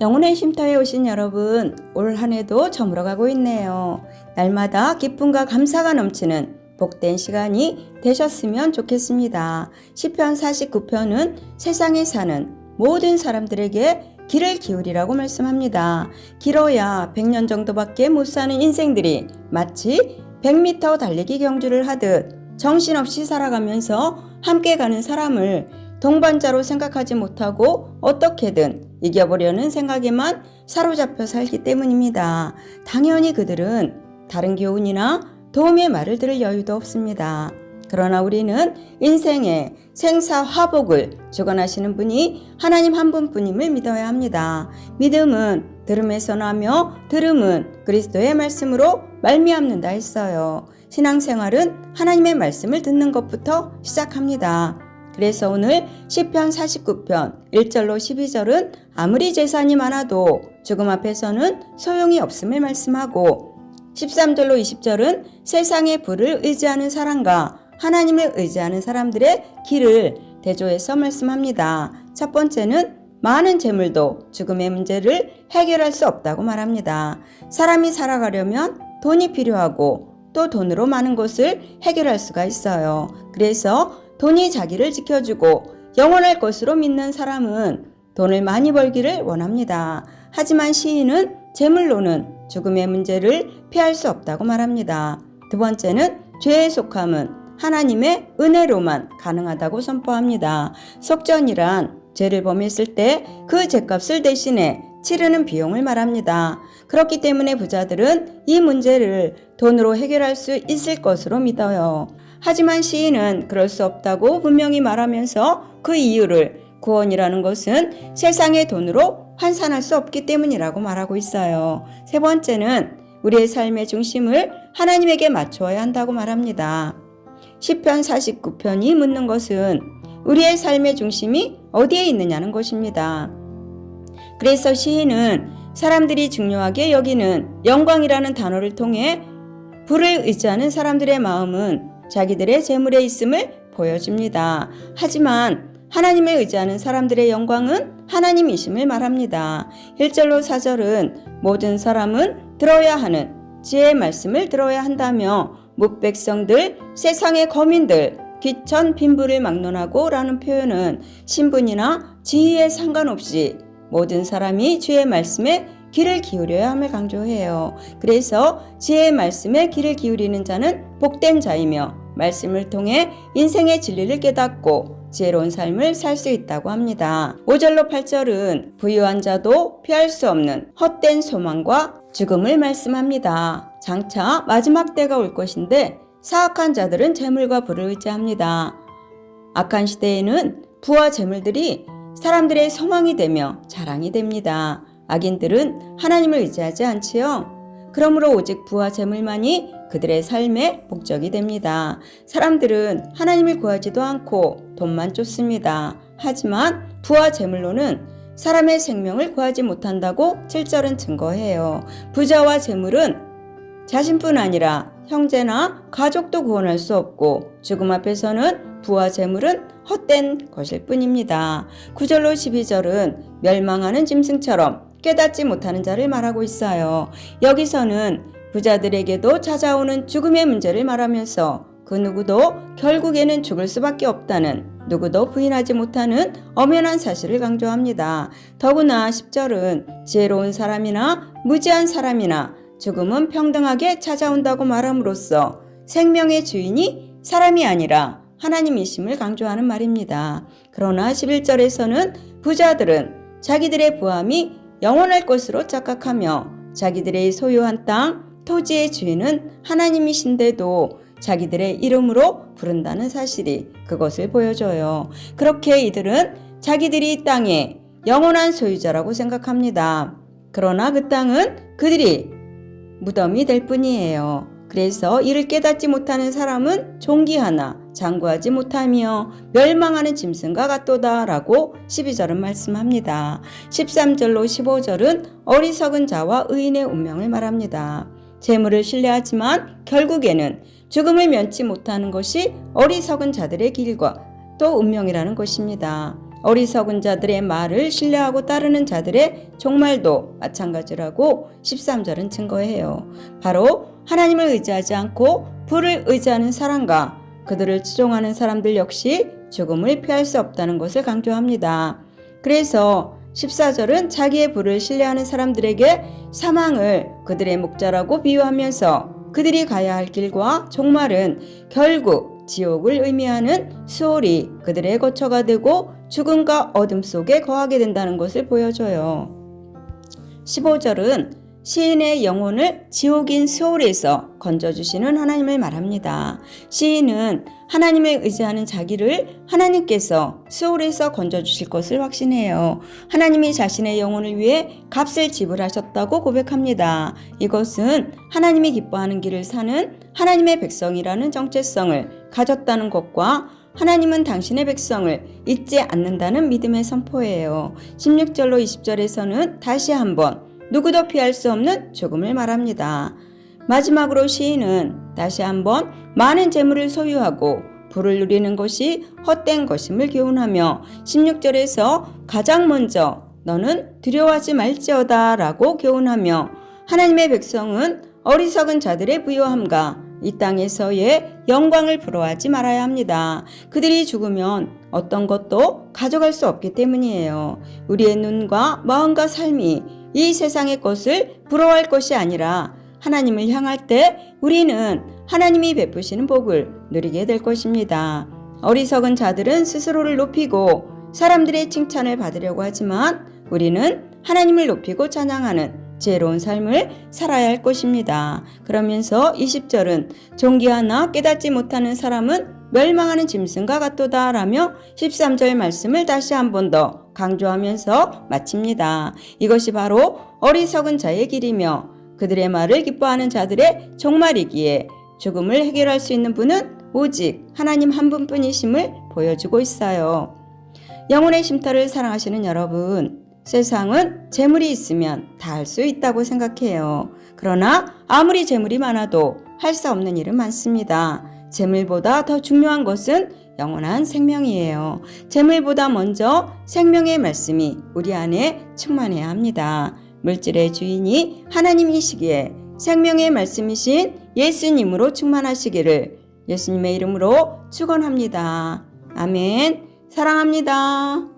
영혼의 쉼터에 오신 여러분, 올 한 해도 저물어가고 있네요. 날마다 기쁨과 감사가 넘치는 복된 시간이 되셨으면 좋겠습니다. 시편 49편은 세상에 사는 모든 사람들에게 귀를 기울이라고 말씀합니다. 길어야 100년 정도밖에 못 사는 인생들이 마치 100m 달리기 경주를 하듯 정신없이 살아가면서 함께 가는 사람을 동반자로 생각하지 못하고 어떻게든 이겨보려는 생각에만 사로잡혀 살기 때문입니다. 당연히 그들은 다른 교훈이나 도움의 말을 들을 여유도 없습니다. 그러나 우리는 인생의 생사화복을 주관하시는 분이 하나님 한 분뿐임을 믿어야 합니다. 믿음은 들음에서 나며 들음은 그리스도의 말씀으로 말미암는다 했어요. 신앙생활은 하나님의 말씀을 듣는 것부터 시작합니다. 그래서 오늘 시편 49편 1절로 12절은 아무리 재산이 많아도 죽음 앞에서는 소용이 없음을 말씀하고 13절로 20절은 세상의 부를 의지하는 사람과 하나님을 의지하는 사람들의 길을 대조해서 말씀합니다. 첫 번째는 많은 재물도 죽음의 문제를 해결할 수 없다고 말합니다. 사람이 살아가려면 돈이 필요하고 또 돈으로 많은 것을 해결할 수가 있어요. 그래서 돈이 자기를 지켜주고 영원할 것으로 믿는 사람은 돈을 많이 벌기를 원합니다. 하지만 시인은 재물로는 죽음의 문제를 피할 수 없다고 말합니다. 두 번째는 죄의 속함은 하나님의 은혜로만 가능하다고 선포합니다. 속전이란 죄를 범했을 때 그 죄값을 대신해 치르는 비용을 말합니다. 그렇기 때문에 부자들은 이 문제를 돈으로 해결할 수 있을 것으로 믿어요. 하지만 시인은 그럴 수 없다고 분명히 말하면서 그 이유를 구원이라는 것은 세상의 돈으로 환산할 수 없기 때문이라고 말하고 있어요. 세 번째는 우리의 삶의 중심을 하나님에게 맞추어야 한다고 말합니다. 시편 49편이 묻는 것은 우리의 삶의 중심이 어디에 있느냐는 것입니다. 그래서 시인은 사람들이 중요하게 여기는 영광이라는 단어를 통해 부를 의지하는 사람들의 마음은 자기들의 재물에 있음을 보여줍니다. 하지만 하나님을 의지하는 사람들의 영광은 하나님이심을 말합니다. 1절로 4절은 모든 사람은 들어야 하는 지혜의 말씀을 들어야 한다며 뭇백성들, 세상의 거민들, 귀천 빈부를 막론하고 라는 표현은 신분이나 지위에 상관없이 모든 사람이 주의 말씀에 귀를 기울여야 함을 강조해요. 그래서 지혜의 말씀에 귀를 기울이는 자는 복된 자이며 말씀을 통해 인생의 진리를 깨닫고 지혜로운 삶을 살 수 있다고 합니다. 5절로 8절은 부유한 자도 피할 수 없는 헛된 소망과 죽음을 말씀합니다. 장차 마지막 때가 올 것인데 사악한 자들은 재물과 부를 의지합니다. 악한 시대에는 부와 재물들이 사람들의 소망이 되며 자랑이 됩니다. 악인들은 하나님을 의지하지 않지요. 그러므로 오직 부와 재물만이 그들의 삶의 목적이 됩니다. 사람들은 하나님을 구하지도 않고 돈만 쫓습니다. 하지만 부와 재물로는 사람의 생명을 구하지 못한다고 7절은 증거해요. 부자와 재물은 자신뿐 아니라 형제나 가족도 구원할 수 없고 죽음 앞에서는 부와 재물은 헛된 것일 뿐입니다. 9절로 12절은 멸망하는 짐승처럼 깨닫지 못하는 자를 말하고 있어요. 여기서는 부자들에게도 찾아오는 죽음의 문제를 말하면서 그 누구도 결국에는 죽을 수밖에 없다는 누구도 부인하지 못하는 엄연한 사실을 강조합니다. 더구나 10절은 지혜로운 사람이나 무지한 사람이나 죽음은 평등하게 찾아온다고 말함으로써 생명의 주인이 사람이 아니라 하나님이심을 강조하는 말입니다. 그러나 11절에서는 부자들은 자기들의 부함이 영원할 것으로 착각하며 자기들의 소유한 땅, 토지의 주인은 하나님이신데도 자기들의 이름으로 부른다는 사실이 그것을 보여줘요. 그렇게 이들은 자기들이 땅의 영원한 소유자라고 생각합니다. 그러나 그 땅은 그들이 무덤이 될 뿐이에요. 그래서 이를 깨닫지 못하는 사람은 종기 하나 장구하지 못하며 멸망하는 짐승과 같도다 라고 12절은 말씀합니다. 13절로 15절은 어리석은 자와 의인의 운명을 말합니다. 재물을 신뢰하지만 결국에는 죽음을 면치 못하는 것이 어리석은 자들의 길과 또 운명이라는 것입니다. 어리석은 자들의 말을 신뢰하고 따르는 자들의 종말도 마찬가지라고 13절은 증거해요. 바로 하나님을 의지하지 않고 부를 의지하는 사람과 그들을 추종하는 사람들 역시 죽음을 피할 수 없다는 것을 강조합니다. 그래서 14절은 자기의 부를 신뢰하는 사람들에게 사망을 그들의 목자라고 비유하면서 그들이 가야 할 길과 종말은 결국 지옥을 의미하는 수월이 그들의 거처가 되고 죽음과 어둠 속에 거하게 된다는 것을 보여줘요. 15절은 시인의 영혼을 지옥인 수월에서 건져주시는 하나님을 말합니다. 시인은 하나님을 의지하는 자기를 하나님께서 수월에서 건져주실 것을 확신해요. 하나님이 자신의 영혼을 위해 값을 지불하셨다고 고백합니다. 이것은 하나님이 기뻐하는 길을 사는 하나님의 백성이라는 정체성을 가졌다는 것과 하나님은 당신의 백성을 잊지 않는다는 믿음의 선포예요. 16절로 20절에서는 다시 한번 누구도 피할 수 없는 죽음을 말합니다. 마지막으로 시인은 다시 한번 많은 재물을 소유하고 부를 누리는 것이 헛된 것임을 교훈하며 16절에서 가장 먼저 너는 두려워하지 말지어다 라고 교훈하며 하나님의 백성은 어리석은 자들의 부요함과 이 땅에서의 영광을 부러워하지 말아야 합니다. 그들이 죽으면 어떤 것도 가져갈 수 없기 때문이에요. 우리의 눈과 마음과 삶이 이 세상의 것을 부러워할 것이 아니라 하나님을 향할 때 우리는 하나님이 베푸시는 복을 누리게 될 것입니다. 어리석은 자들은 스스로를 높이고 사람들의 칭찬을 받으려고 하지만 우리는 하나님을 높이고 찬양하는 지혜로운 삶을 살아야 할 것입니다. 그러면서 20절은 존귀하나 깨닫지 못하는 사람은 멸망하는 짐승과 같도다 라며 13절 말씀을 다시 한 번 더 강조하면서 마칩니다. 이것이 바로 어리석은 자의 길이며 그들의 말을 기뻐하는 자들의 종말이기에 죽음을 해결할 수 있는 분은 오직 하나님 한 분뿐이심을 보여주고 있어요. 영혼의 쉼터를 사랑하시는 여러분, 세상은 재물이 있으면 다 할 수 있다고 생각해요. 그러나 아무리 재물이 많아도 할 수 없는 일은 많습니다. 재물보다 더 중요한 것은 영원한 생명이에요. 재물보다 먼저 생명의 말씀이 우리 안에 충만해야 합니다. 물질의 주인이 하나님이시기에 생명의 말씀이신 예수님으로 충만하시기를 예수님의 이름으로 축원합니다. 아멘. 사랑합니다.